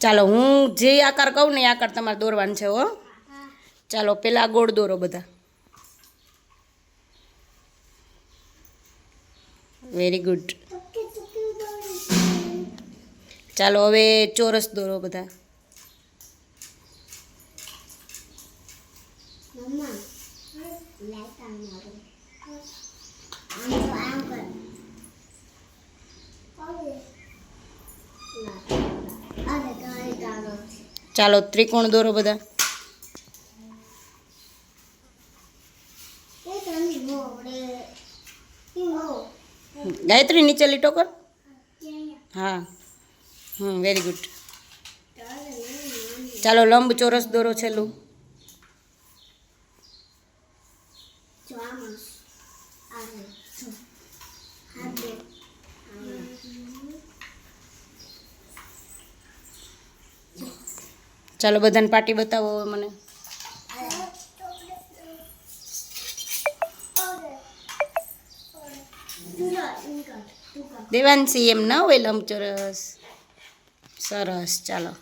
ચાલો હું જે આકાર કહું ને એ આકાર તમારે દોરવાનો છે હો. ચાલો પેલા ગોળ દોરો બધા. Very good. ચાલો હવે ચોરસ દોરો બધા. ચાલો ત્રિકોણ દોરો બધા. ગાયત્રી નીચે લીટો કર. હા વેરી ગુડ. ચાલો લંબ ચોરસ દોરો છેલ્લું. ચાલો બધાને પાટી બતાવો મને. દેવાંશી એમ ના હોય લંબચોરસ. સરસ ચાલો.